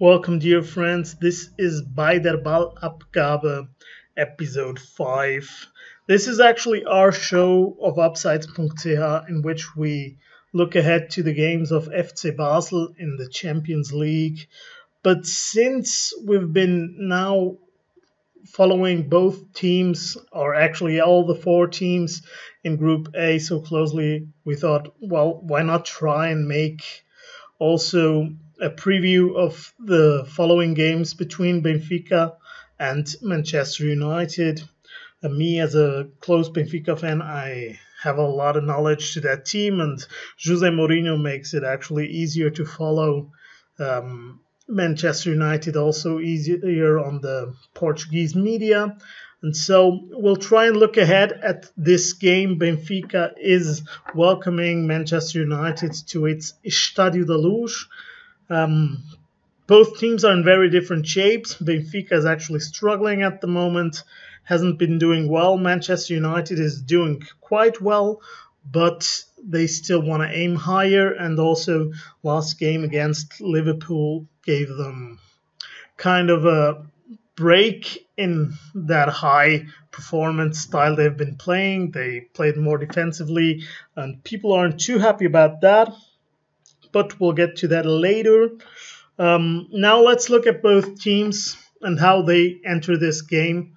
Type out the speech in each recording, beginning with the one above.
Welcome, dear friends. This is by der Ballabgabe, episode 5. This is actually our show of Abseits.ch, in which we look ahead to the games of FC Basel in the Champions League. But since we've been now following both teams, or actually all the four teams in Group A so closely, we thought, well, why not try and make also a preview of the following games between Benfica and Manchester United. Me, as a close Benfica fan, I have a lot of knowledge to that team, and Jose Mourinho makes it actually easier to follow Manchester United, also easier on the Portuguese media. And so we'll try and look ahead at this game. Benfica is welcoming Manchester United to its Estádio da Luz. Both teams are in very different shapes. Benfica is actually struggling at the moment, hasn't been doing well. Manchester United is doing quite well, but they still want to aim higher. And also, last game against Liverpool gave them kind of a break in that high performance style they've been playing. They played more defensively, and people aren't too happy about that, but we'll get to that later. Now let's look at both teams and how they enter this game.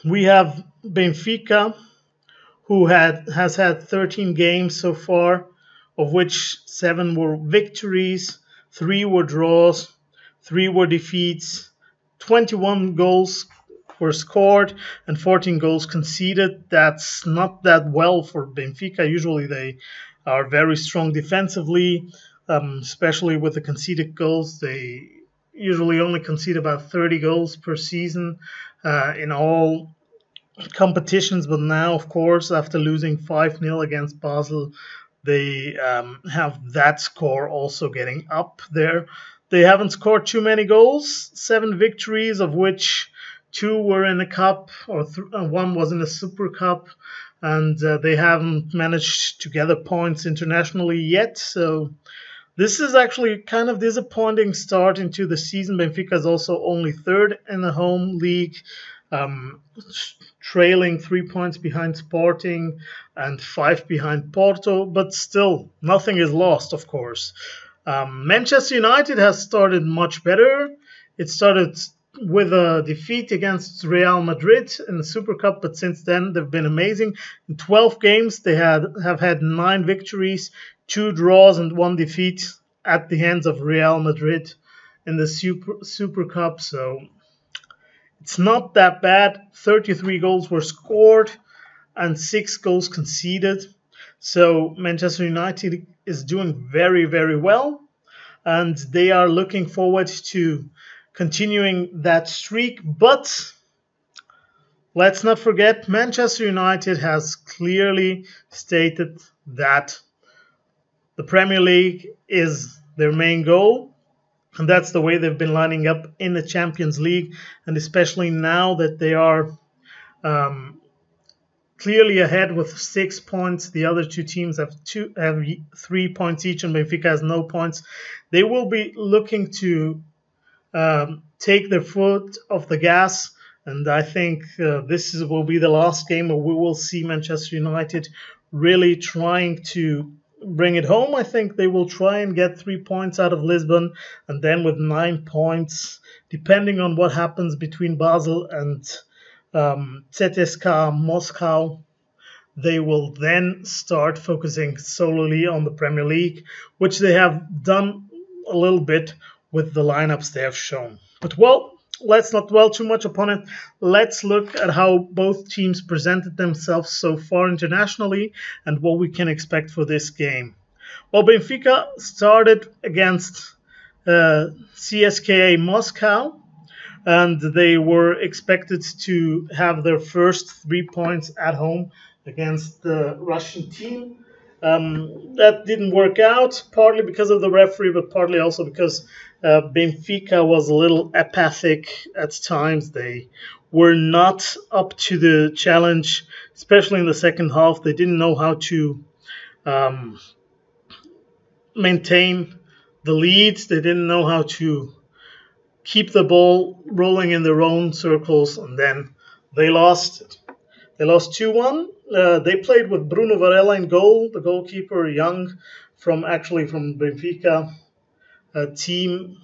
We have Benfica, who has had 13 games so far, of which 7 were victories, 3 were draws, 3 were defeats, 21 goals were scored and 14 goals conceded. That's not that well for Benfica. Usually they are very strong defensively, especially with the conceded goals. They usually only concede about 30 goals per season in all competitions. But now, of course, after losing 5-0 against Basel, they have that score also getting up there. They haven't scored too many goals, 7 victories, of which 2 were in a cup, or 1 was in a Super Cup, and they haven't managed to gather points internationally yet. So this is actually kind of disappointing start into the season. Benfica is also only 3rd in the home league, trailing 3 points behind Sporting and 5 behind Porto, but still nothing is lost, of course. Manchester United has started much better. It started with a defeat against Real Madrid in the Super Cup, but since then they've been amazing. In 12 games, they have had 9 victories, 2 draws, and 1 defeat at the hands of Real Madrid in the Super Cup. So it's not that bad. 33 goals were scored and 6 goals conceded. So Manchester United is doing very, very well, and they are looking forward to continuing that streak. But let's not forget, Manchester United has clearly stated that the Premier League is their main goal, and that's the way they've been lining up in the Champions League, and especially now that they are clearly ahead with 6 points. The other 2 teams have 3 points each, and Benfica has no points. They will be looking to take their foot off the gas, and I think this will be the last game where we will see Manchester United really trying to bring it home. I think they will try and get 3 points out of Lisbon, and then with 9 points, depending on what happens between Basel and ZSK Moscow, they will then start focusing solely on the Premier League, which they have done a little bit with the lineups they have shown. But well, let's not dwell too much upon it. Let's look at how both teams presented themselves so far internationally and what we can expect for this game. Well, Benfica started against CSKA Moscow, and they were expected to have their first 3 points at home against the Russian team. That didn't work out, partly because of the referee, but partly also because Benfica was a little apathic at times. They were not up to the challenge, especially in the second half. They didn't know how to maintain the lead. They didn't know how to keep the ball rolling in their own circles, and then they lost. They lost 2-1. They played with Bruno Varela in goal, the goalkeeper, young from Benfica team.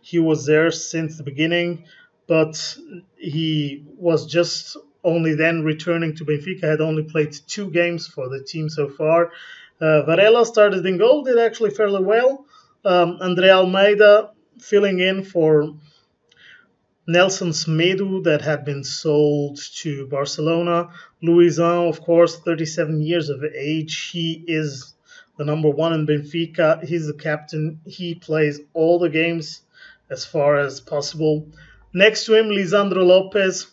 He was there since the beginning, but he was just only then returning to Benfica. Had only played 2 games for the team so far. Varela started in goal, did actually fairly well. André Almeida filling in for Nelson Semedo, that had been sold to Barcelona. Luizão, of course, 37 years of age. He is the number 1 in Benfica. He's the captain. He plays all the games as far as possible. Next to him, Lisandro Lopez.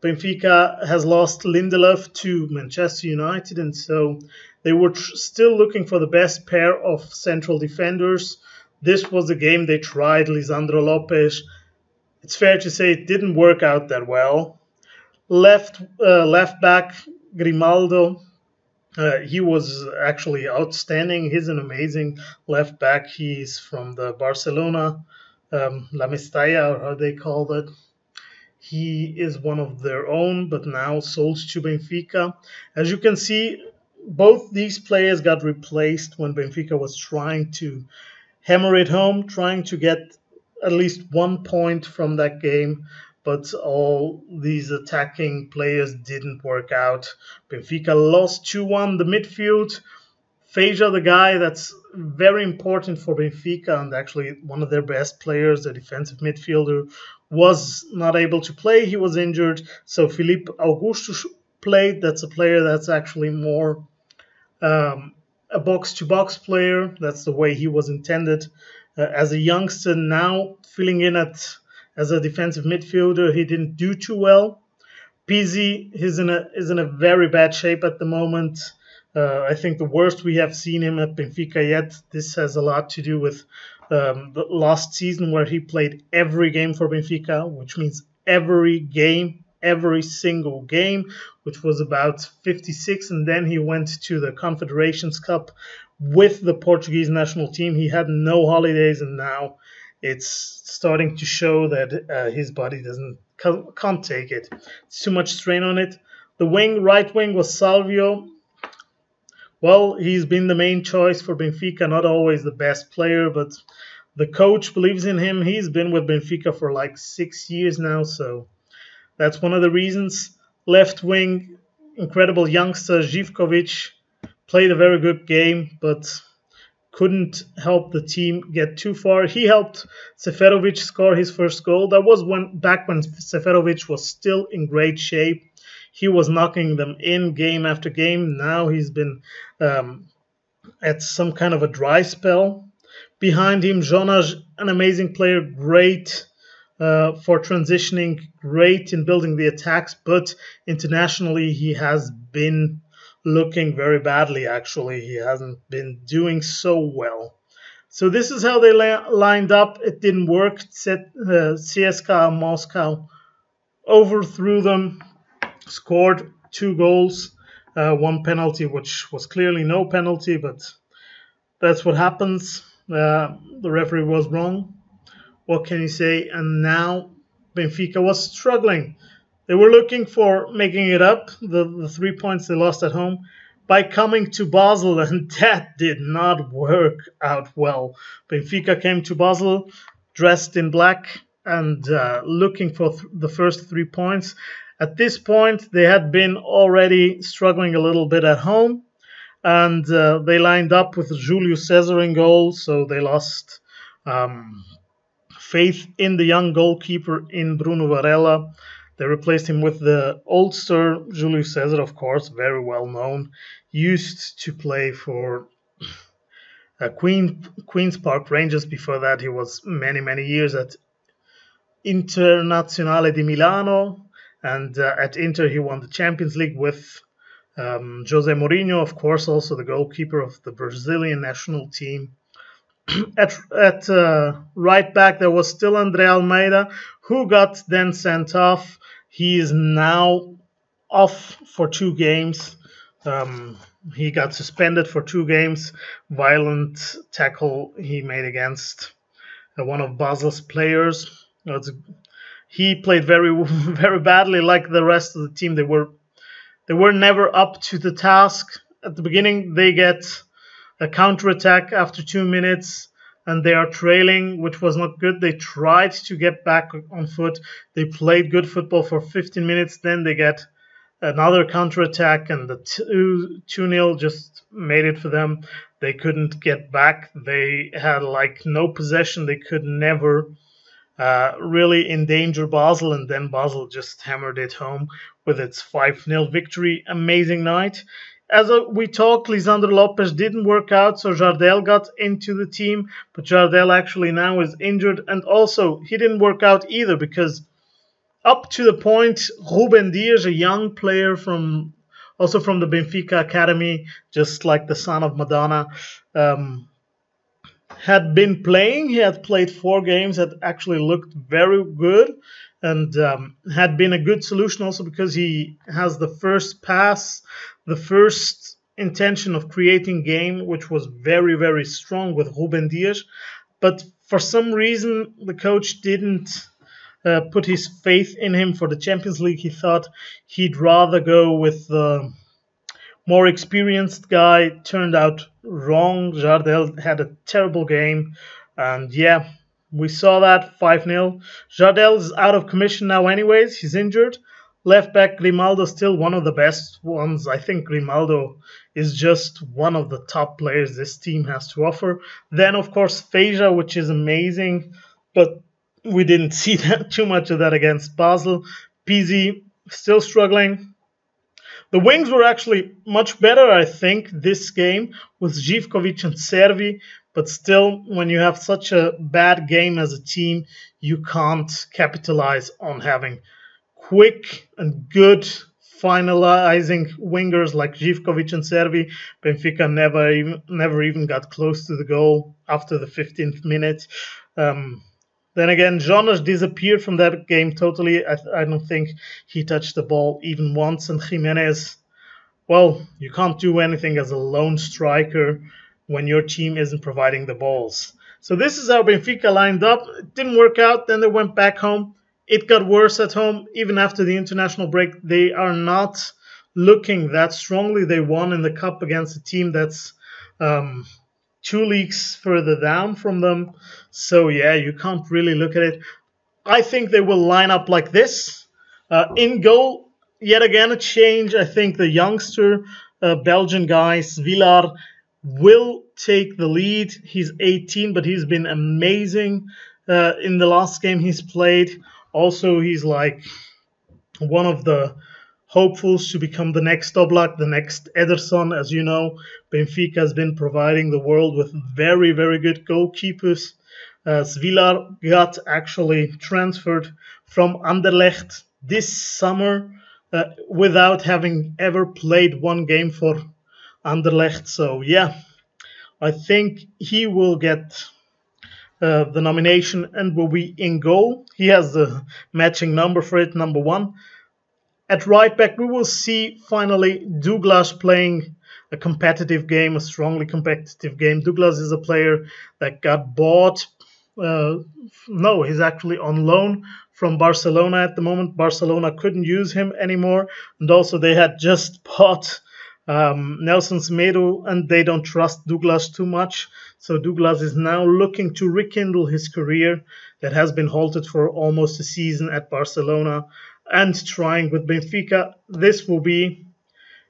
Benfica has lost Lindelof to Manchester United, and so they were still looking for the best pair of central defenders. This was the game they tried Lisandro Lopez. It's fair to say it didn't work out that well. Left back Grimaldo, he was actually outstanding. He's an amazing left back. He's from the Barcelona La Mestalla, or how they call it. He is one of their own, but now sold to Benfica. As you can see, both these players got replaced when Benfica was trying to hammer it home, trying to get at least 1 point from that game, but all these attacking players didn't work out. Benfica lost 2-1. The midfield, Feija, the guy that's very important for Benfica and actually one of their best players, a defensive midfielder, was not able to play. He was injured, so Filipe Augusto played. That's a player that's actually more a box-to-box player. That's the way he was intended. As a youngster now, filling in as a defensive midfielder, he didn't do too well. Pizzi is in a very bad shape at the moment. I think the worst we have seen him at Benfica yet. This has a lot to do with the last season, where he played every game for Benfica, which means every game, every single game, which was about 56, and then he went to the Confederations Cup with the Portuguese national team. He had no holidays, and now it's starting to show that his body can't take it. It's too much strain on it. The right wing was Salvio. Well, he's been the main choice for Benfica, not always the best player, but the coach believes in him. He's been with Benfica for like 6 years now, so that's one of the reasons. Left wing, incredible youngster Živković played a very good game, but couldn't help the team get too far. He helped Seferovic score his first goal. That was back when Seferovic was still in great shape. He was knocking them in game after game. Now he's been at some kind of a dry spell. Behind him, Jonas, an amazing player, great for transitioning, great in building the attacks, but internationally he has been looking very badly, actually. He hasn't been doing so well. So this is how they lined up. It didn't work. CSKA Moscow overthrew them, scored 2 goals, 1 penalty, which was clearly no penalty, but that's what happens. The referee was wrong. What can you say? And now Benfica was struggling. They were looking for making it up, the 3 points they lost at home, by coming to Basel, and that did not work out well. Benfica came to Basel dressed in black and looking for the first 3 points. At this point, they had been already struggling a little bit at home, and they lined up with Julio César in goal, so they lost faith in the young goalkeeper in Bruno Varela. They replaced him with the oldster Julio César, of course, very well known. Used to play for Queen's Park Rangers. Before that, he was many years at Internazionale di Milano. And at Inter, he won the Champions League with Jose Mourinho, of course, also the goalkeeper of the Brazilian national team. At right back, there was still André Almeida, who got then sent off. He is now off for 2 games. Um, he got suspended for 2 games. Violent tackle he made against one of Basel's players. He played very very badly, like the rest of the team. They were never up to the task. At the beginning, they get a counterattack after 2 minutes, and they are trailing, which was not good. They tried to get back on foot. They played good football for 15 minutes. Then they get another counterattack, and the 2-0 just made it for them. They couldn't get back. They had like no possession. They could never really endanger Basel, and then Basel just hammered it home with its 5-0 victory. Amazing night. As we talked, Lisandro Lopes didn't work out, so Jardel got into the team, but Jardel actually now is injured, and also he didn't work out either because up to the point, Ruben Dias, a young player also from the Benfica academy, just like the son of Madonna, had been playing. He had played 4 games, had actually looked very good, and had been a good solution also because he has the first pass, the first intention of creating game, which was very, very strong with Ruben Dias. But for some reason, the coach didn't put his faith in him for the Champions League. He thought he'd rather go with the more experienced guy. Turned out wrong. Jardel had a terrible game, and yeah, we saw that 5-0. Jardel is out of commission now anyways. He's injured. Left back Grimaldo, still one of the best ones. I think Grimaldo is just one of the top players this team has to offer. Then, of course, Feja, which is amazing, but we didn't see too much of that against Basel. Pizzi still struggling. The wings were actually much better, I think, this game with Živković and Servi. But still, when you have such a bad game as a team, you can't capitalize on having quick and good finalizing wingers like Živković and Servi. Benfica never even got close to the goal after the 15th minute. Then again, Jonas disappeared from that game totally. I don't think he touched the ball even once. And Jimenez, well, you can't do anything as a lone striker when your team isn't providing the balls. So this is how Benfica lined up. It didn't work out. Then they went back home. It got worse at home. Even after the international break, they are not looking that strongly. They won in the cup against a team that's 2 leagues further down from them. So yeah, you can't really look at it. I think they will line up like this. In goal, yet again a change. I think the youngster Belgian guy, Svilar, will take the lead. He's 18, but he's been amazing in the last game he's played. Also, he's like one of the hopefuls to become the next Oblak, the next Ederson. As you know, Benfica has been providing the world with very, very good goalkeepers. Svilar got actually transferred from Anderlecht this summer without having ever played 1 game for Anderlecht. So yeah, I think he will get the nomination and will be in goal. He has the matching number for it, number 1. At right back, we will see finally Douglas playing a competitive game, a strongly competitive game. Douglas is a player that got bought. No, he's actually on loan from Barcelona at the moment. Barcelona couldn't use him anymore. And also they had just bought Nelson Semedo, and they don't trust Douglas too much. So Douglas is now looking to rekindle his career that has been halted for almost a season at Barcelona, and trying with Benfica. This will be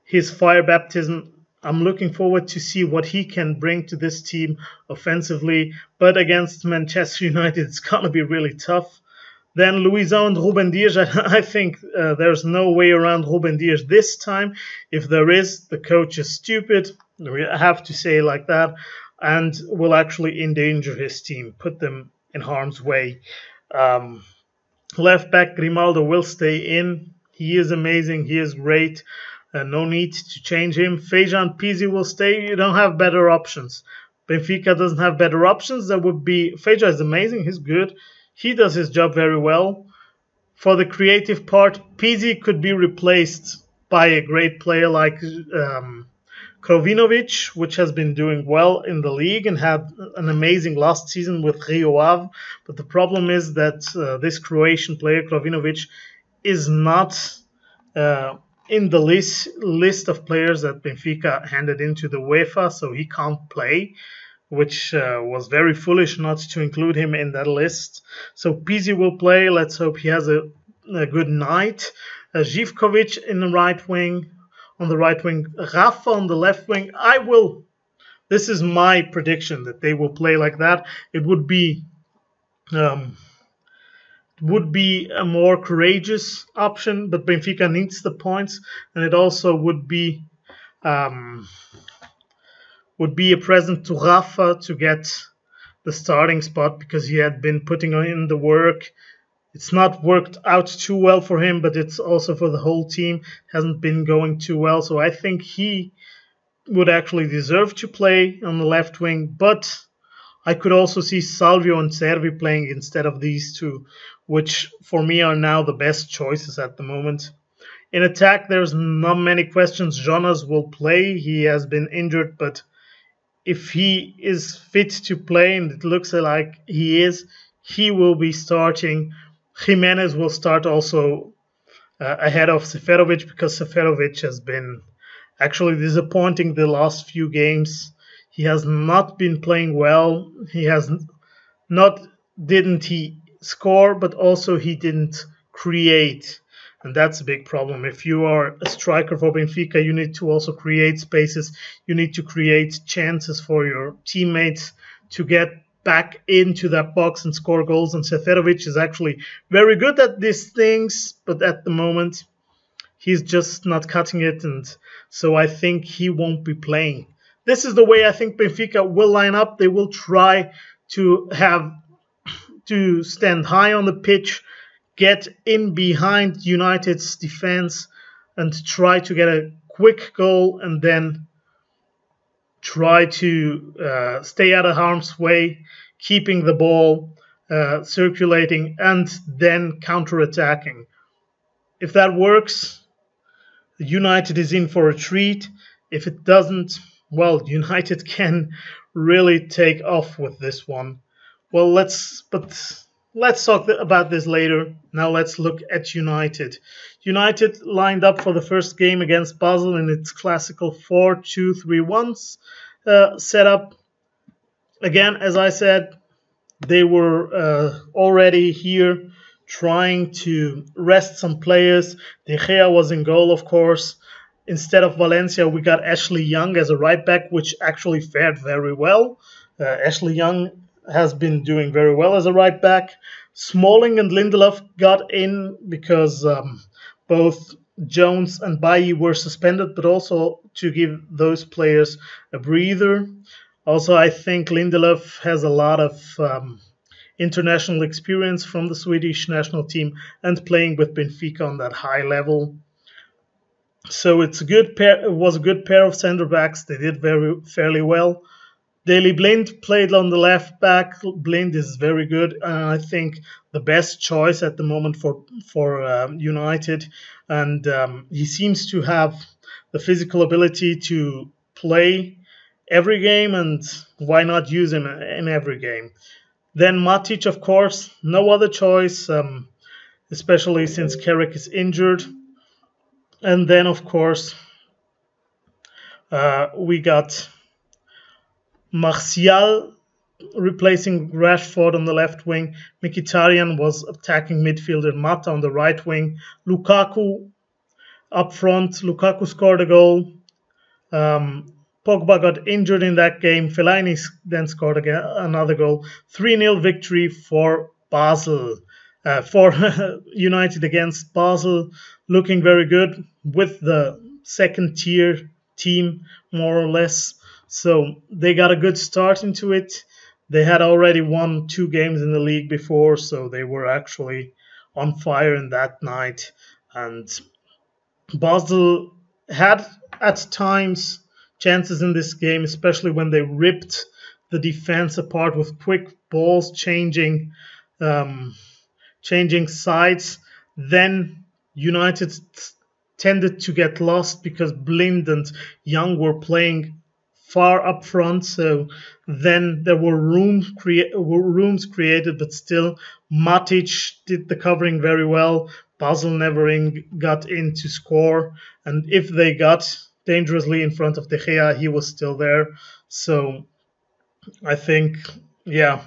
his fire baptism. I'm looking forward to see what he can bring to this team offensively. But against Manchester United, it's going to be really tough. Then Luizão and Ruben Dias. I think there's no way around Ruben Dias this time. If there is, the coach is stupid. We have to say it like that. And will actually endanger his team, put them in harm's way. Left back Grimaldo will stay in. He is amazing. He is great. No need to change him. Feja and Pizzi will stay. You don't have better options. Benfica doesn't have better options. That would be... Feja is amazing. He's good. He does his job very well. For the creative part, Pizzi could be replaced by a great player like Krovinovic, which has been doing well in the league and had an amazing last season with Rio Ave. But the problem is that this Croatian player, Krovinovic, is not in the list of players that Benfica handed into the UEFA, so he can't play, which was very foolish not to include him in that list. So Pizzi will play. Let's hope he has a good night. Živkovic in the right wing. On the right wing, Rafa on the left wing. This is my prediction that they will play like that. It would be a more courageous option, but Benfica needs the points, and it also would be a present to Rafa to get the starting spot because he had been putting in the work. It's not worked out too well for him, but it's also for the whole team. Hasn't been going too well, so I think he would actually deserve to play on the left wing. But I could also see Salvio and Servi playing instead of these two, which for me are now the best choices at the moment. In attack, there's not many questions. Jonas will play. He has been injured, but if he is fit to play, and it looks like he is, he will be starting. Jimenez will start also ahead of Seferovic because Seferovic has been actually disappointing the last few games. He has not been playing well. Didn't he score, but also he didn't create. And that's a big problem. If you are a striker for Benfica, you need to also create spaces. You need to create chances for your teammates to get back into that box and score goals. And Seferovic is actually very good at these things, but at the moment he's just not cutting it, and so I think he won't be playing. This is the way I think Benfica will line up. They will try to stand high on the pitch, get in behind United's defense, and try to get a quick goal, and then try to stay out of harm's way, keeping the ball circulating, and then counter-attacking. If that works, United is in for a treat. If it doesn't, well, United can really take off with this one. Well, let's talk about this later. Now let's look at United. United lined up for the first game against Basel in its classical 4-2-3-1 setup. Again, as I said, they were already here trying to rest some players. De Gea was in goal, of course. Instead of Valencia, we got Ashley Young as a right back, which actually fared very well. Ashley Young has been doing very well as a right back. Smalling and Lindelof got in because both Jones and Bailly were suspended, but also to give those players a breather. Also, I think Lindelof has a lot of international experience from the Swedish national team and playing with Benfica on that high level. So it was a good pair of centre backs. They did fairly well. Daley Blind played on the left back. Blind is very good, and I think the best choice at the moment for United. And he seems to have the physical ability to play every game, and why not use him in every game? Then Matic, of course, no other choice, especially since Carrick is injured. And then, of course, we got Martial replacing Rashford on the left wing. Mkhitaryan was attacking midfielder. Mata on the right wing. Lukaku up front. Lukaku scored a goal. Pogba got injured in that game. Fellaini then scored another goal. 3-0 victory for Basel. For United against Basel. Looking very good with the second-tier team, more or less. So they got a good start into it. They had already won 2 games in the league before, so they were actually on fire in that night. And Basel had, at times, chances in this game, especially when they ripped the defense apart with quick balls, changing sides. Then United tended to get lost because Blind and Young were playing far up front, so then there were rooms created, but still Matic did the covering very well. Basel never got in to score, and if they got dangerously in front of De Gea, he was still there. So I think, yeah,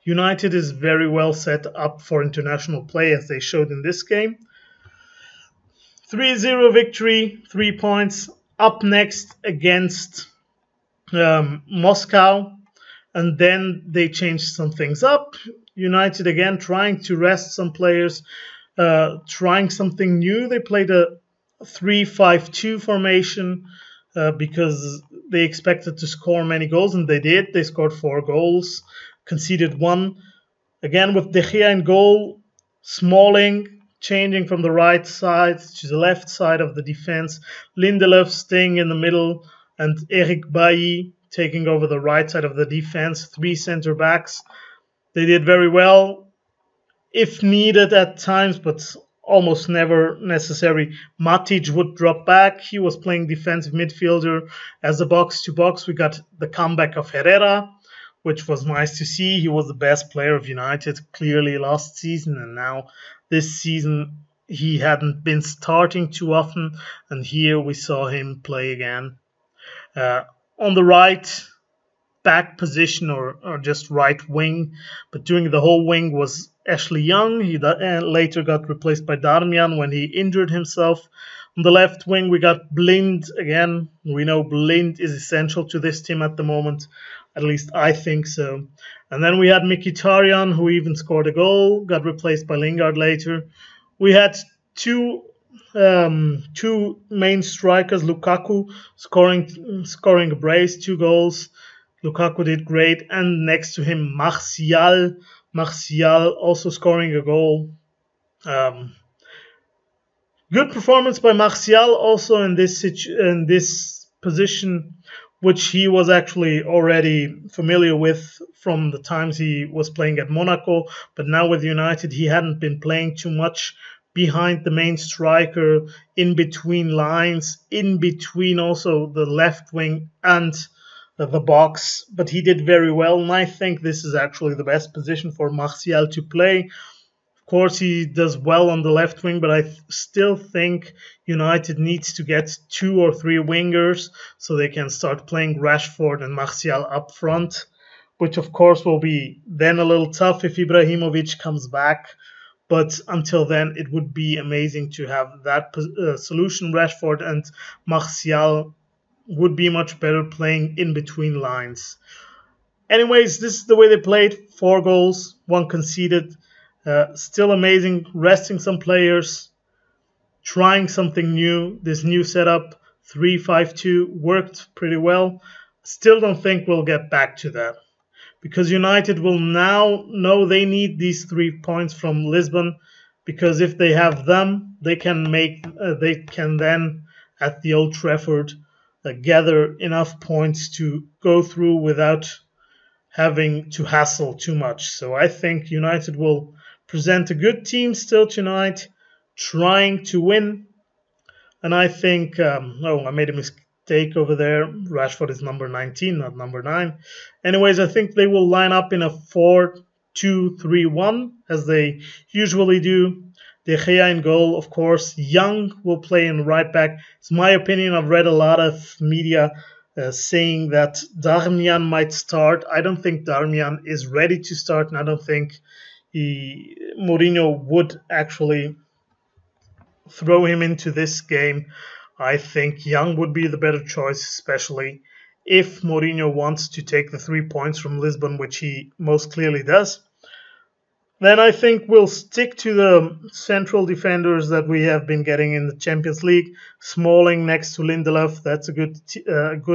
United is very well set up for international play, as they showed in this game. 3-0 victory, 3 points. Up next against Moscow, and then they changed some things up. United again trying to rest some players, trying something new. They played a 3-5-2 formation because they expected to score many goals, and they did. They scored 4 goals, conceded 1. Again with De Gea in goal, Smalling changing from the right side to the left side of the defense, Lindelöf staying in the middle, and Eric Bailly taking over the right side of the defense. 3 center backs. They did very well, if needed at times, but almost never necessary. Matic would drop back. He was playing defensive midfielder. As a box-to-box, we got the comeback of Herrera, which was nice to see. He was the best player of United clearly last season, and now this season he hadn't been starting too often, and here we saw him play again. On the right back position, or just right wing, but doing the whole wing, was Ashley Young. He later got replaced by Darmian when he injured himself. On the left wing, we got Blind again. We know Blind is essential to this team at the moment. At least I think so. And then we had Mkhitaryan, who even scored a goal, got replaced by Lingard later. We had two main strikers, Lukaku scoring a brace, 2 goals. Lukaku did great, and next to him Martial also scoring a goal. Good performance by Martial also in this position, which he was actually already familiar with from the times he was playing at Monaco, but now with United he hadn't been playing too much behind the main striker, in between lines, in between also the left wing and the box, but he did very well, and I think this is actually the best position for Martial to play. Of course, he does well on the left wing, but I still think United needs to get 2 or 3 wingers so they can start playing Rashford and Martial up front, which of course will be then a little tough if Ibrahimovic comes back. But until then, it would be amazing to have that solution. Rashford and Martial would be much better playing in between lines. Anyways, this is the way they played. 4 goals, 1 conceded. Still amazing, resting some players, trying something new. This new setup, 3-5-2, worked pretty well. Still don't think we'll get back to that, because United will now know they need these 3 points from Lisbon, because if they have them, they can then at the Old Trafford gather enough points to go through without having to hassle too much. So I think United will present a good team still tonight, trying to win. And I think, I made a mistake over there. Rashford is number 19, not number 9. Anyways, I think they will line up in a 4-2-3-1, as they usually do. De Gea in goal, of course. Young will play in right back. It's my opinion. I've read a lot of media saying that Darmian might start. I don't think Darmian is ready to start, and I don't think Mourinho would actually throw him into this game. I think Young would be the better choice, especially if Mourinho wants to take the 3 points from Lisbon, which he most clearly does. Then I think we'll stick to the central defenders that we have been getting in the Champions League. Smalling next to Lindelöf, that's a good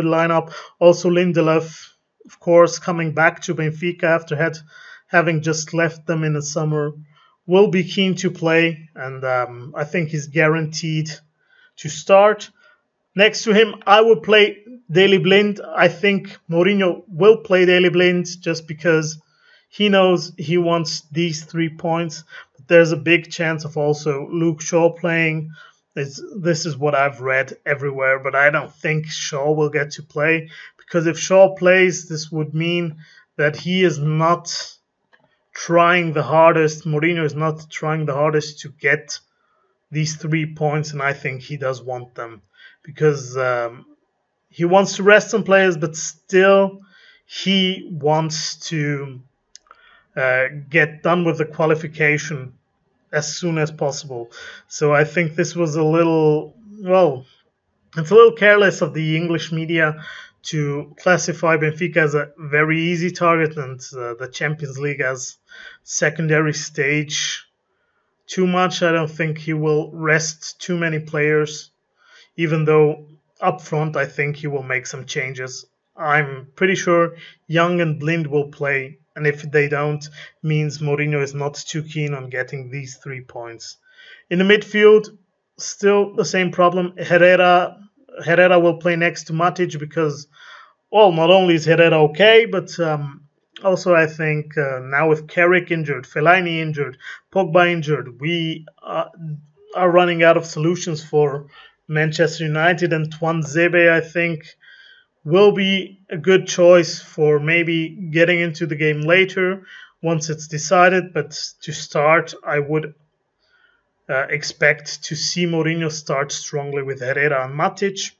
lineup. Also Lindelöf, of course, coming back to Benfica after having just left them in the summer, will be keen to play, and I think he's guaranteed to start. Next to him, I would play Daley Blind. I think Mourinho will play Daley Blind just because he knows he wants these 3 points. But there's a big chance of also Luke Shaw playing. This is what I've read everywhere, but I don't think Shaw will get to play, because if Shaw plays, this would mean that he is not trying the hardest. Mourinho is not trying the hardest to get these 3 points, and I think he does want them, because he wants to rest some players, but still he wants to get done with the qualification as soon as possible. So I think this was a little, well, it's a little careless of the English media to classify Benfica as a very easy target and the Champions League as secondary stage too much. I don't think he will rest too many players, even though up front I think he will make some changes. I'm pretty sure Young and Blind will play, and if they don't, means Mourinho is not too keen on getting these 3 points. In the midfield, still the same problem. Herrera will play next to Matic because, well, not only is Herrera okay, but also I think now with Carrick injured, Fellaini injured, Pogba injured, we are running out of solutions for Manchester United, and Tuanzebe, I think, will be a good choice for maybe getting into the game later once it's decided. But to start, I would expect to see Mourinho start strongly with Herrera and Matic.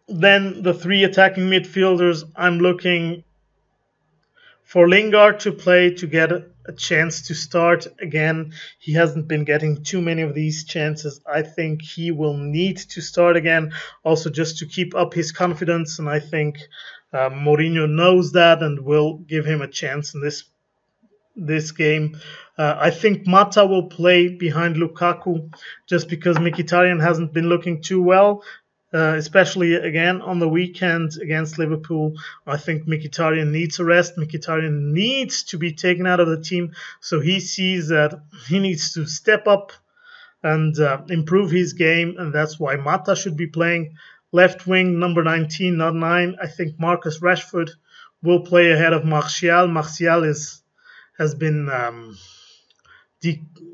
Then the 3 attacking midfielders, I'm looking for Lingard to play to get a chance to start again. He hasn't been getting too many of these chances. I think he will need to start again, also just to keep up his confidence, and I think Mourinho knows that and will give him a chance in this game. I think Mata will play behind Lukaku just because Mkhitaryan hasn't been looking too well. Especially again on the weekend against Liverpool. I think Mkhitaryan needs a rest. Mkhitaryan needs to be taken out of the team, so he sees that he needs to step up and improve his game, and that's why Mata should be playing. Left wing, number 19, not 9. I think Marcus Rashford will play ahead of Martial. Martial has been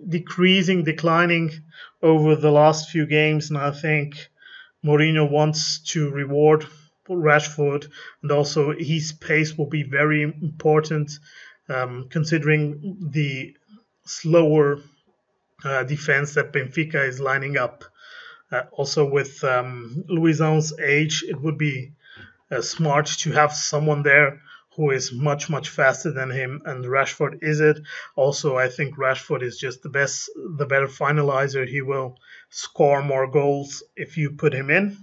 declining over the last few games, and I think Mourinho wants to reward Rashford, and also his pace will be very important considering the slower defense that Benfica is lining up. Also with Luizão's age, it would be smart to have someone there who is much, much faster than him, and Rashford is it. Also, I think Rashford is just the better finalizer. He will score more goals if you put him in.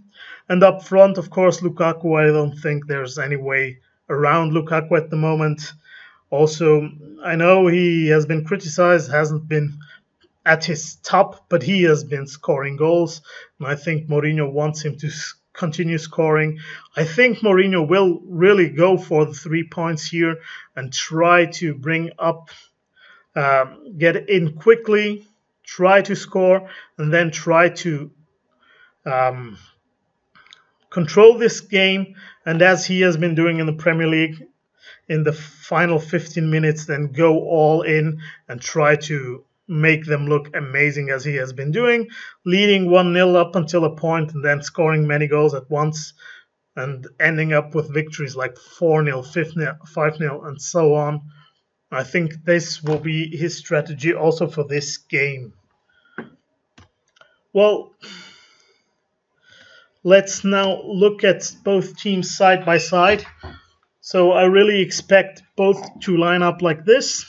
And up front, of course, Lukaku. I don't think there's any way around Lukaku at the moment. Also, I know he has been criticized, hasn't been at his top, but he has been scoring goals, and I think Mourinho wants him to continue scoring. I think Mourinho will really go for the 3 points here and try to bring up, get in quickly, try to score, and then try to control this game. And as he has been doing in the Premier League, in the final 15 minutes, then go all in and try to make them look amazing as he has been doing, leading 1-0 up until a point and then scoring many goals at once and ending up with victories like 4-0, 5-0, and so on. I think this will be his strategy also for this game. Well, let's now look at both teams side by side. So I really expect both to line up like this.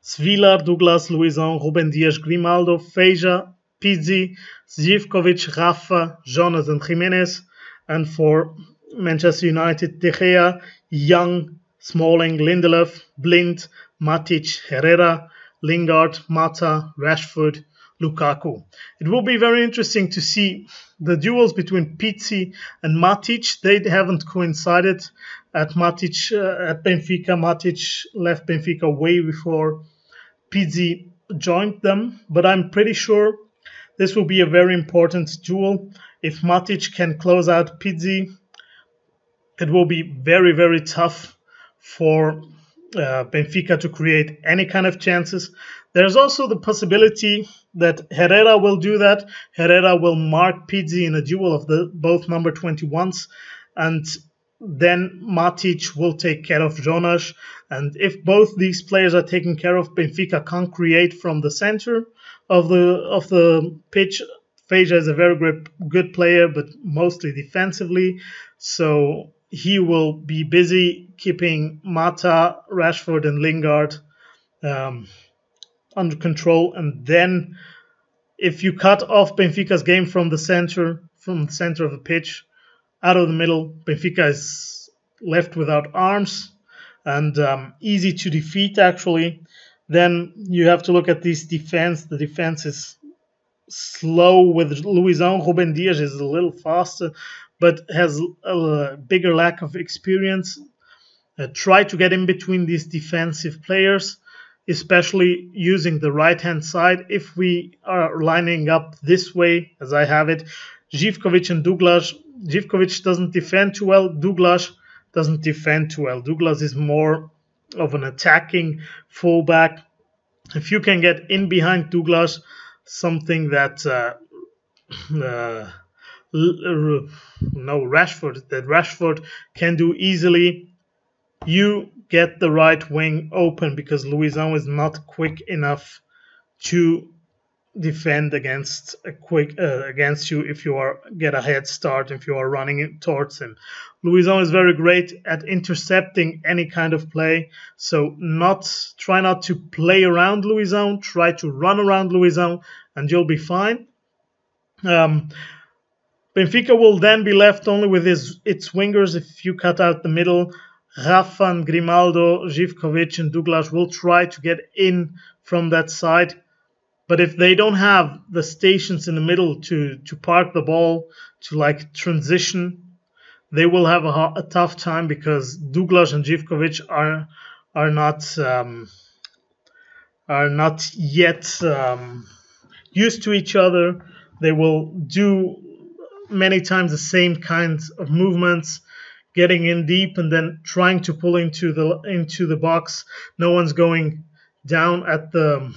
Svilar, Douglas, Luizão, Ruben Dias, Grimaldo, Feija, Pizzi, Zivkovic, Rafa, Jonas and Jimenez. And for Manchester United, De Gea, Young, Smalling, Lindelof, Blind, Matic, Herrera, Lingard, Mata, Rashford, Lukaku. It will be very interesting to see the duels between Pizzi and Matic. They haven't coincided at Benfica. Matic left Benfica way before Pizzi joined them, but I'm pretty sure this will be a very important duel. If Matic can close out Pizzi, it will be very, very tough for Benfica to create any kind of chances. There's also the possibility that Herrera will do that. Herrera will mark Pizzi in a duel of the both number 21s, and then Matic will take care of Jonas. And if both these players are taken care of, Benfica can't create from the center of the pitch. Feja is a very good player, but mostly defensively, so he will be busy keeping Mata, Rashford, and Lingard under control. And then, if you cut off Benfica's game from the center of the pitch, out of the middle, Benfica is left without arms and easy to defeat, actually. Then you have to look at this defense. The defense is slow with Luizão. Ruben Dias is a little faster, but has a bigger lack of experience. Try to get in between these defensive players, especially using the right-hand side. If we are lining up this way, as I have it, Živković and Douglas. Živković doesn't defend too well. Douglas doesn't defend too well. Douglas is more of an attacking fullback. If you can get in behind Douglas, something that Rashford can do easily, you get the right wing open, because Luizão is not quick enough to defend against you if you get a head start, if you are running towards him. Luizão is very great at intercepting any kind of play, so try not to play around Luizão, try to run around Luizão, and you'll be fine. Benfica will then be left only with its wingers. If you cut out the middle, Rafa and Grimaldo, Živković and Douglas will try to get in from that side. But if they don't have the stations in the middle to park the ball, to transition, they will have a tough time, because Douglas and Živković are not yet used to each other. They will do many times the same kinds of movements, getting in deep and then trying to pull into the box. No one's going down at the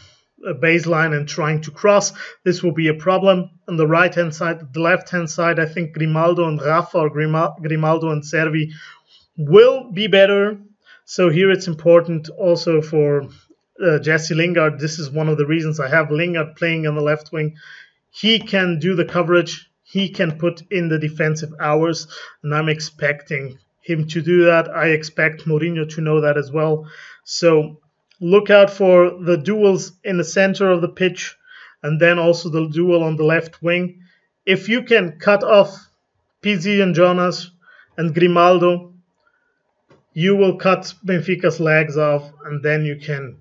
baseline and trying to cross. This will be a problem. On the right-hand side, the left-hand side, I think Grimaldo and Rafa, or Grimaldo and Servi, will be better. So here it's important also for Jesse Lingard. This is one of the reasons I have Lingard playing on the left wing. He can do the coverage. He can put in the defensive hours, and I'm expecting him to do that. I expect Mourinho to know that as well. So look out for the duels in the center of the pitch, and then also the duel on the left wing. If you can cut off Pizzi and Jonas and Grimaldo, you will cut Benfica's legs off, and then you can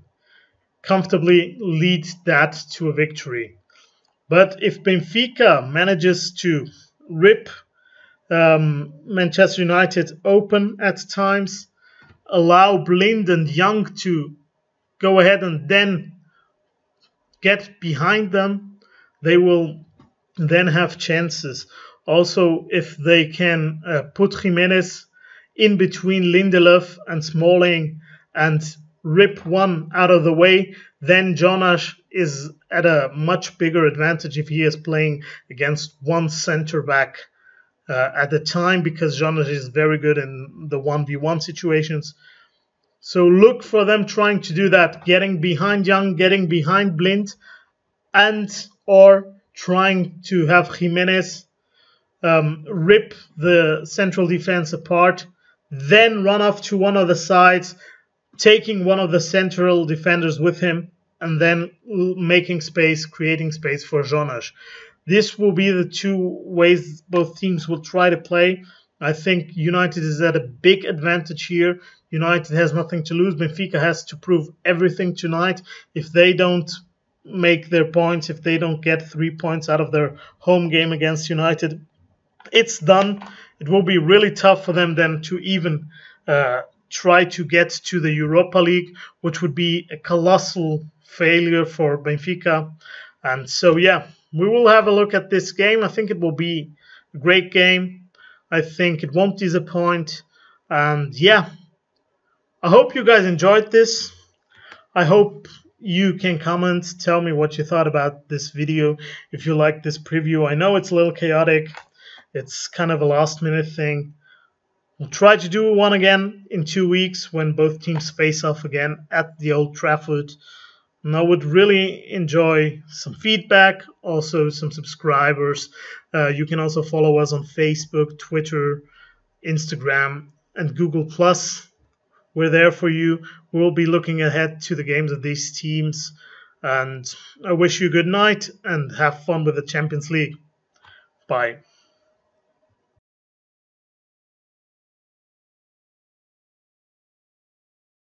comfortably lead that to a victory. But if Benfica manages to rip Manchester United open at times, allow Blind and Young to go ahead and then get behind them, they will then have chances. Also, if they can put Jimenez in between Lindelöf and Smalling and rip one out of the way, then Jonas is at a much bigger advantage if he is playing against one center back at the time, because Jonas is very good in the 1v1 situations. So look for them trying to do that, getting behind Young, getting behind Blind, and or trying to have Jimenez rip the central defense apart, then run off to one of the sides, taking one of the central defenders with him, and then making space, creating space for Jonas. This will be the two ways both teams will try to play. I think United is at a big advantage here. United has nothing to lose. Benfica has to prove everything tonight. If they don't make their points, if they don't get 3 points out of their home game against United, it's done. It will be really tough for them then to even try to get to the Europa League, which would be a colossal failure for Benfica. And so, yeah, we will have a look at this game. I think it will be a great game. I think it won't disappoint. And yeah, I hope you guys enjoyed this. I hope You can comment, tell me what you thought about this video, if you like this preview. I know it's a little chaotic, it's kind of a last minute thing. We'll try to do one again in 2 weeks when both teams face off again at the Old Trafford. And I would really enjoy some feedback, also some subscribers. You can also follow us on Facebook, Twitter, Instagram, and Google+. We're there for you. We'll be looking ahead to the games of these teams. And I wish you good night and have fun with the Champions League. Bye.